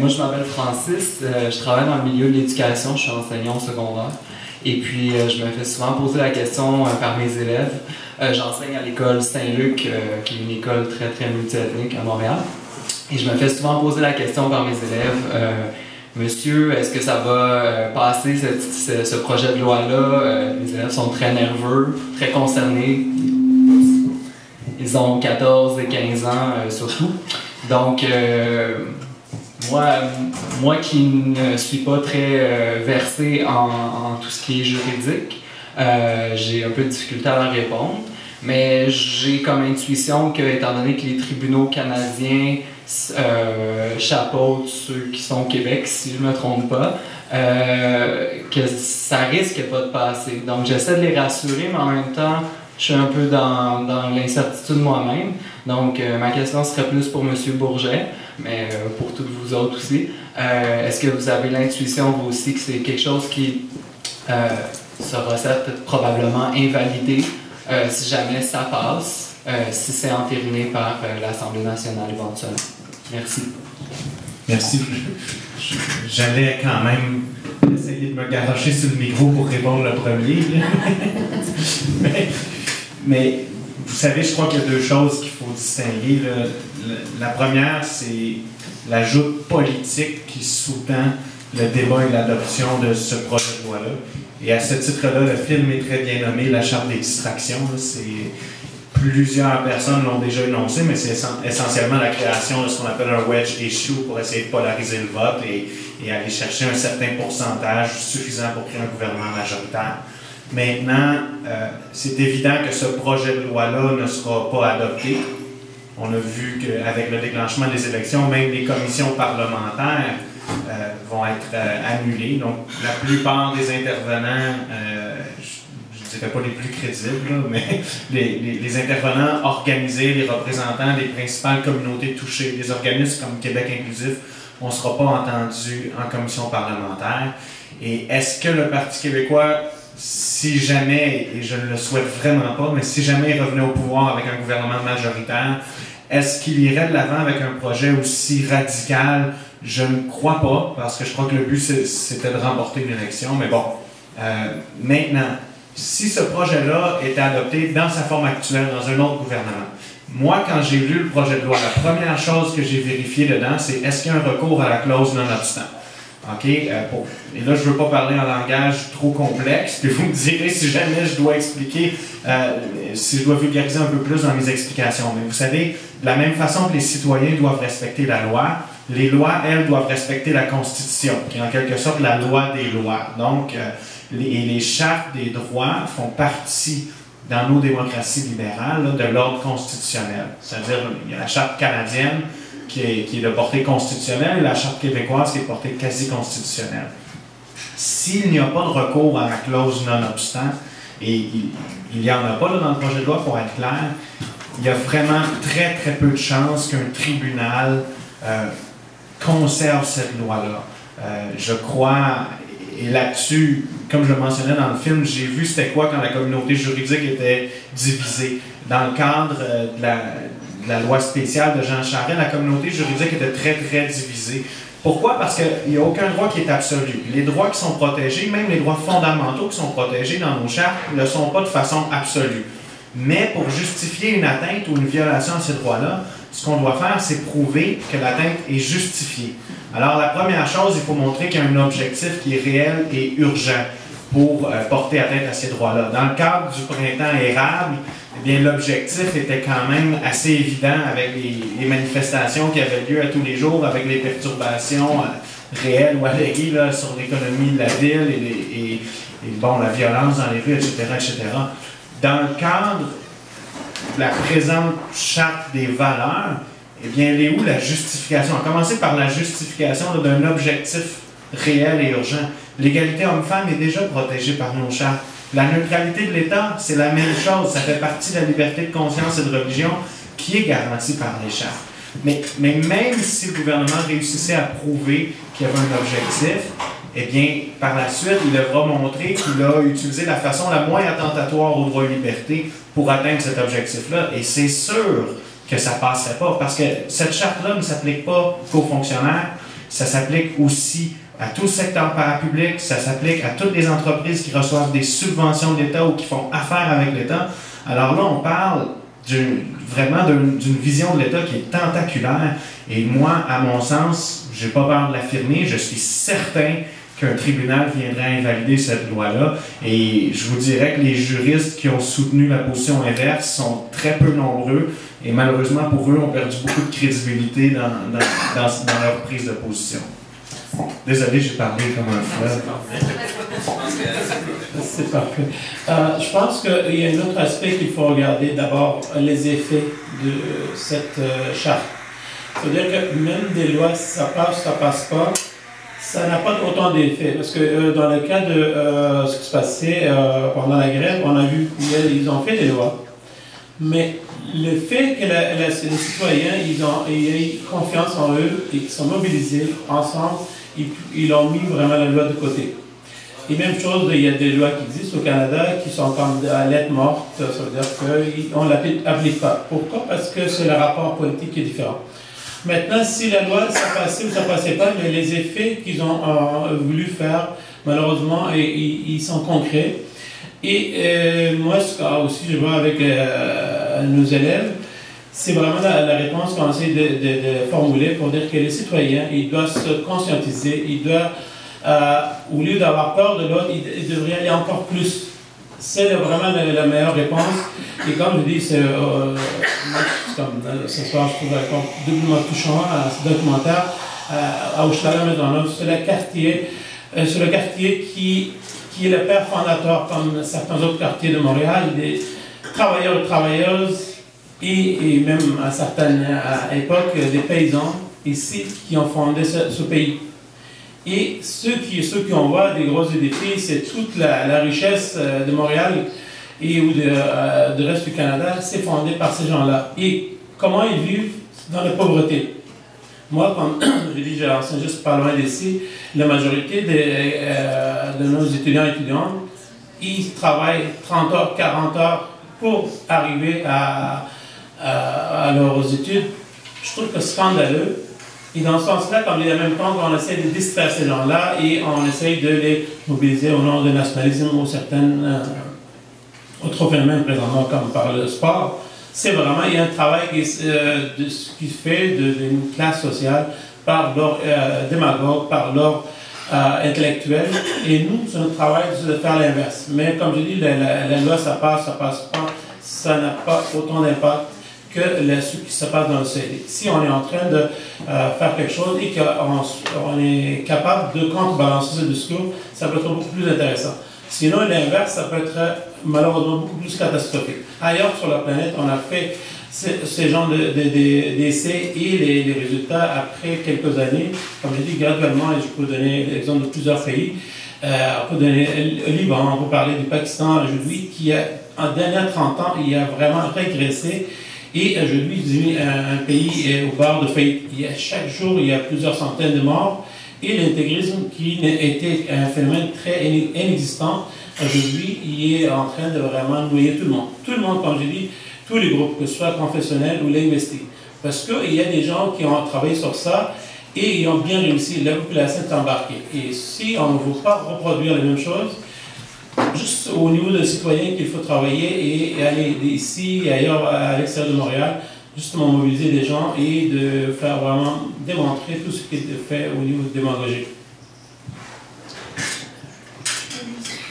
Moi, je m'appelle Francis, je travaille dans le milieu de l'éducation, je suis enseignant au secondaire. Et puis, je me fais souvent poser la question par mes élèves. J'enseigne à l'école Saint-Luc, qui est une école très, très multiethnique à Montréal. Et je me fais souvent poser la question par mes élèves. Monsieur, est-ce que ça va passer ce projet de loi-là? Les élèves sont très nerveux, très concernés. Ils ont 14 et 15 ans surtout. Donc, moi qui ne suis pas très versé en tout ce qui est juridique, j'ai un peu de difficulté à leur répondre. Mais j'ai comme intuition que, étant donné que les tribunaux canadiens chapeautent ceux qui sont au Québec, si je ne me trompe pas, que ça risque pas de passer. Donc j'essaie de les rassurer, mais en même temps, je suis un peu dans l'incertitude moi-même. Donc ma question serait plus pour M. Bourget, mais pour toutes vous autres aussi. Est-ce que vous avez l'intuition, vous aussi, que c'est quelque chose qui sera probablement invalidé si jamais ça passe, si c'est entériné par l'Assemblée nationale éventuellement? Merci. Merci. J'allais quand même essayer de me garocher sur le micro pour répondre le premier. mais vous savez, je crois qu'il y a deux choses qu'il faut distinguer. La première, c'est l'ajout politique qui sous-tend le débat et l'adoption de ce projet de loi-là. Et à ce titre-là, le film est très bien nommé, La Charte des distractions. Plusieurs personnes l'ont déjà énoncé, mais c'est essentiellement la création de ce qu'on appelle un wedge issue pour essayer de polariser le vote et aller chercher un certain pourcentage suffisant pour créer un gouvernement majoritaire. Maintenant, c'est évident que ce projet de loi-là ne sera pas adopté. On a vu qu'avec le déclenchement des élections, même les commissions parlementaires vont être annulées. Donc, la plupart des intervenants, je ne dirais pas les plus crédibles, là, mais les intervenants organisés, les représentants des principales communautés touchées, des organismes comme Québec inclusif, on ne sera pas entendu en commission parlementaire. Et est-ce que le Parti québécois, si jamais, et je ne le souhaite vraiment pas, mais si jamais il revenait au pouvoir avec un gouvernement majoritaire, est-ce qu'il irait de l'avant avec un projet aussi radical? Je ne crois pas, parce que je crois que le but, c'était de remporter une élection. Mais bon, maintenant, si ce projet-là était adopté dans sa forme actuelle, dans un autre gouvernement, moi, quand j'ai lu le projet de loi, la première chose que j'ai vérifiée dedans, c'est est-ce qu'il y a un recours à la clause non-obstant? OK? Et là, je ne veux pas parler en langage trop complexe, puis vous me direz si jamais je dois expliquer, si je dois vulgariser un peu plus dans mes explications. Mais vous savez, de la même façon que les citoyens doivent respecter la loi, les lois, elles, doivent respecter la Constitution, qui est en quelque sorte la loi des lois. Donc, les chartes des droits font partie, dans nos démocraties libérales, là, de l'ordre constitutionnel. C'est-à-dire, il y a la charte canadienne qui est de portée constitutionnelle et la charte québécoise qui est de portée quasi-constitutionnelle. S'il n'y a pas de recours à la clause non-obstant, et il n'y en a pas là, dans le projet de loi, pour être clair, il y a vraiment très, très peu de chances qu'un tribunal conserve cette loi-là. Je crois, et là-dessus, comme je le mentionnais dans le film, j'ai vu c'était quoi quand la communauté juridique était divisée. Dans le cadre de la loi spéciale de Jean Charest, la communauté juridique était très, très divisée. Pourquoi? Parce qu'il n'y a aucun droit qui est absolu. Les droits qui sont protégés, même les droits fondamentaux qui sont protégés dans nos chartes, ne le sont pas de façon absolue. Mais pour justifier une atteinte ou une violation à ces droits-là, ce qu'on doit faire, c'est prouver que l'atteinte est justifiée. Alors, la première chose, il faut montrer qu'il y a un objectif qui est réel et urgent pour porter atteinte à ces droits-là. Dans le cadre du printemps érable, eh bien, l'objectif était quand même assez évident avec les manifestations qui avaient lieu à tous les jours, avec les perturbations réelles ou alléguées là, sur l'économie de la ville et bon, la violence dans les rues, etc., etc. Dans le cadre de la présente charte des valeurs, eh bien, elle est où la justification? On va commencer par la justification d'un objectif réel et urgent. L'égalité homme-femme est déjà protégée par nos chartes. La neutralité de l'État, c'est la même chose. Ça fait partie de la liberté de conscience et de religion qui est garantie par les chartes. Mais même si le gouvernement réussissait à prouver qu'il y avait un objectif, eh bien, par la suite, il devra montrer qu'il a utilisé la façon la moins attentatoire aux droits et libertés pour atteindre cet objectif-là. Et c'est sûr que ça ne passerait pas. Parce que cette charte-là ne s'applique pas qu'aux fonctionnaires, ça s'applique aussi à tout le secteur parapublic, ça s'applique à toutes les entreprises qui reçoivent des subventions de l'État ou qui font affaire avec l'État. Alors là, on parle vraiment d'une vision de l'État qui est tentaculaire. Et moi, à mon sens, je n'ai pas peur de l'affirmer, je suis certain qu'un tribunal viendrait invalider cette loi-là. Et je vous dirais que les juristes qui ont soutenu la position inverse sont très peu nombreux et malheureusement pour eux, ont perdu beaucoup de crédibilité dans leur prise de position. Désolé, j'ai parlé comme un fleuve. C'est parfait. Je pense qu'il y a un autre aspect qu'il faut regarder. D'abord, les effets de cette charte. C'est-à-dire que même des lois, ça passe pas, ça n'a pas autant d'effets. Parce que dans le cas de ce qui se passait pendant la grève, on a vu qu'ils ont fait des lois. Mais le fait que les citoyens ils aient confiance en eux et qu'ils sont mobilisés ensemble, ils ont mis vraiment la loi de côté. Et même chose, il y a des lois qui existent au Canada qui sont comme à lettre morte, ça veut dire qu'on ne l'applique pas. Pourquoi? Parce que c'est le rapport politique qui est différent. Maintenant, si la loi, ça passait ou ça passait pas, mais les effets qu'ils ont voulu faire, malheureusement, ils sont concrets. Et moi, aussi, je vois avec nos élèves, c'est vraiment la réponse qu'on essaie de formuler pour dire que les citoyens, ils doivent se conscientiser, ils doivent, au lieu d'avoir peur de l'autre, ils devraient aller encore plus. C'est vraiment la meilleure réponse. Et comme je dis, ce soir, je trouve doublement touchant, ce documentaire à Hochelaga-Maisonneuve, sur le quartier qui est le père fondateur, comme certains autres quartiers de Montréal, des travailleurs et travailleuses, et même à certaines époques, des paysans ici qui ont fondé ce pays. Et ceux qui ont voit des gros édifices, c'est toute la richesse de Montréal et ou du reste du Canada, c'est fondé par ces gens-là. Et comment ils vivent dans la pauvreté? Moi, comme je dis, j'enseigne juste pas loin d'ici, la majorité de nos étudiants et étudiantes, ils travaillent 30 heures, 40 heures pour arriver à leurs études. Je trouve que c'est scandaleux. Et dans ce sens-là, comme il y a même temps qu'on essaie de distraire ces gens-là et on essaie de les mobiliser au nom du nationalisme ou certaines autres phénomènes présentement comme par le sport, c'est vraiment, il y a un travail qui se fait d'une classe sociale par leur démagogue, par leur intellectuel. Et nous, c'est notre travail de faire l'inverse. Mais comme je dis, la loi, ça passe pas, ça n'a pas autant d'impact que ce qui se passe dans le CD. Si on est en train de faire quelque chose et qu'on est capable de contrebalancer ce discours, ça peut être beaucoup plus intéressant. Sinon, l'inverse, ça peut être malheureusement beaucoup plus catastrophique. Ailleurs sur la planète, on a fait ces genres d'essais et les résultats après quelques années, comme je dis, graduellement, et je peux donner l'exemple de plusieurs pays. On peut donner le Liban, on peut parler du Pakistan aujourd'hui, qui en dernière 30 ans, il a vraiment régressé. Et aujourd'hui, un pays au bord de faillite. Chaque jour, il y a plusieurs centaines de morts. Et l'intégrisme, qui était un phénomène très inexistant, aujourd'hui, il est en train de vraiment noyer tout le monde. Tout le monde, comme je dis, tous les groupes, que ce soit confessionnels ou linguistiques. Parce qu'il y a des gens qui ont travaillé sur ça et ils ont bien réussi. La population est embarquée. Et si on ne veut pas reproduire les mêmes choses, juste au niveau des citoyens qu'il faut travailler et aller ici et ailleurs à l'extérieur de Montréal, justement mobiliser les gens et de faire vraiment démontrer tout ce qui est fait au niveau démagogique.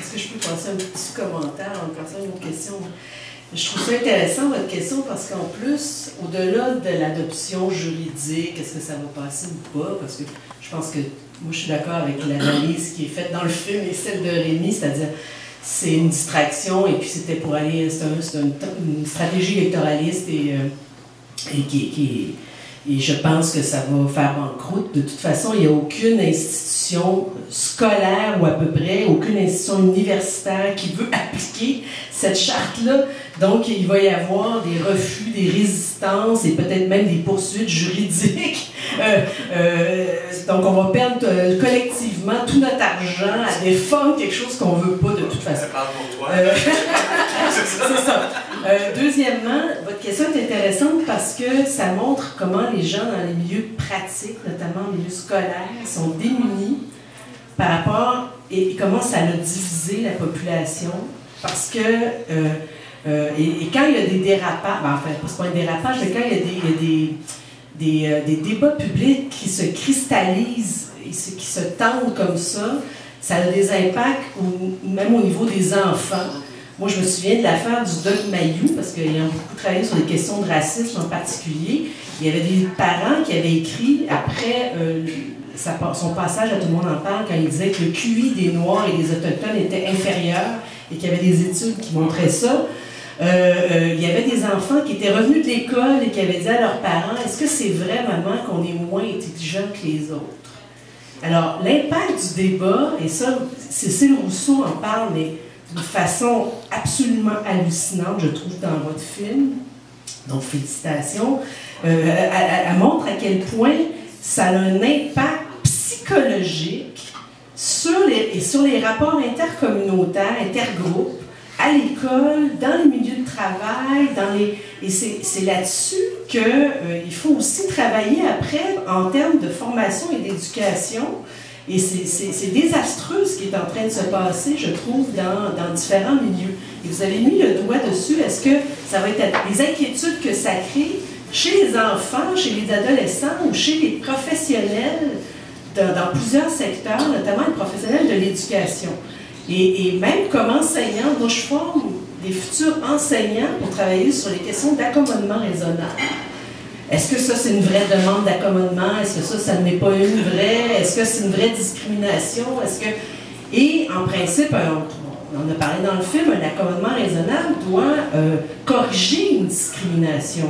Est-ce que je peux passer un petit commentaire en passant à une question? Je trouve ça intéressant, votre question, parce qu'en plus, au-delà de l'adoption juridique, est-ce que ça va passer ou pas? Parce que je pense que moi, je suis d'accord avec l'analyse qui est faite dans le film et celle de Rémi, c'est-à-dire c'est une distraction et puis c'était pour aller, c'est une stratégie électoraliste et je pense que ça va faire banqueroute. De toute façon, il n'y a aucune institution scolaire ou à peu près, aucune institution universitaire qui veut appliquer cette charte-là. Donc, il va y avoir des refus, des résistances et peut-être même des poursuites juridiques. Donc, on va perdre collectivement tout notre argent à défendre quelque chose qu'on ne veut pas de toute façon. Ça parle pour toi. C'est ça. Deuxièmement, votre question est intéressante parce que ça montre comment les gens dans les milieux pratiques, notamment en milieu scolaire, sont démunis par rapport et comment ça a divisé la population. Parce que, et quand il y a des dérapages, ben, enfin, c'est pas un dérapage, mais quand il y a des débats publics qui se cristallisent, et qui se tendent comme ça a des impacts même au niveau des enfants. Moi, je me souviens de l'affaire du Doc Mayou, parce qu'ils ont beaucoup travaillé sur des questions de racisme en particulier. Il y avait des parents qui avaient écrit, après son passage à Tout le monde en parle, quand il disait que le QI des Noirs et des Autochtones était inférieur, et qu'il y avait des études qui montraient ça. Il y avait des enfants qui étaient revenus de l'école et qui avaient dit à leurs parents « Est-ce que c'est vrai, maman, qu'on est moins intelligent que les autres? » Alors, l'impact du débat, et ça, Cécile Rousseau en parle, mais d'une façon absolument hallucinante, je trouve, dans votre film. Donc, félicitations. Elle montre à quel point ça a un impact psychologique sur les rapports intercommunautaires, intergroupes, à l'école, dans les milieux de travail, et c'est là-dessus qu'il faut aussi travailler après en termes de formation et d'éducation. Et c'est désastreux ce qui est en train de se passer, je trouve, dans différents milieux. Et vous avez mis le doigt dessus. Est-ce que ça va être les inquiétudes que ça crée chez les enfants, chez les adolescents ou chez les professionnels dans plusieurs secteurs, notamment les professionnels de l'éducation? Et même comme enseignante, moi je forme des futurs enseignants pour travailler sur les questions d'accommodement raisonnable. Est-ce que ça, c'est une vraie demande d'accommodement? Est-ce que ça n'est pas une vraie? Est-ce que c'est une vraie discrimination? Et en principe, on en a parlé dans le film, un accommodement raisonnable doit corriger une discrimination.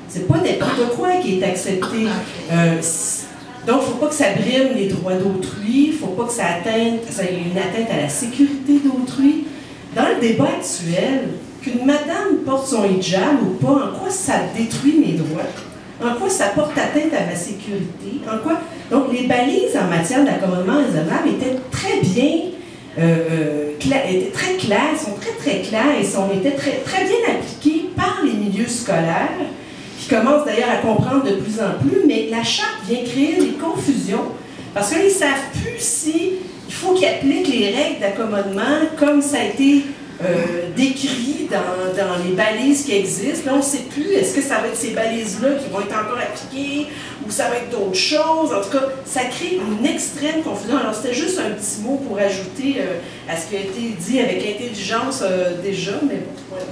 C'est pas n'importe quoi qui est accepté. Donc, il ne faut pas que ça brime les droits d'autrui, il ne faut pas que ça ait une atteinte à la sécurité d'autrui. Dans le débat actuel, qu'une madame porte son hijab ou pas, en quoi ça détruit mes droits? En quoi ça porte atteinte à ma sécurité? En quoi? Donc, les balises en matière d'accommodement raisonnable étaient très bien, étaient très claires, sont très très claires et étaient très, très bien appliquées par les milieux scolaires, qui commencent d'ailleurs à comprendre de plus en plus, mais la charte vient créer des confusions, parce qu'ils ne savent plus si il faut qu'ils appliquent les règles d'accommodement comme ça a été décrit dans les balises qui existent. Là, on ne sait plus, est-ce que ça va être ces balises-là qui vont être encore appliquées ou ça va être d'autres choses. En tout cas, ça crée une extrême confusion. Alors, c'était juste un petit mot pour ajouter à ce qui a été dit avec intelligence déjà, mais bon, voilà.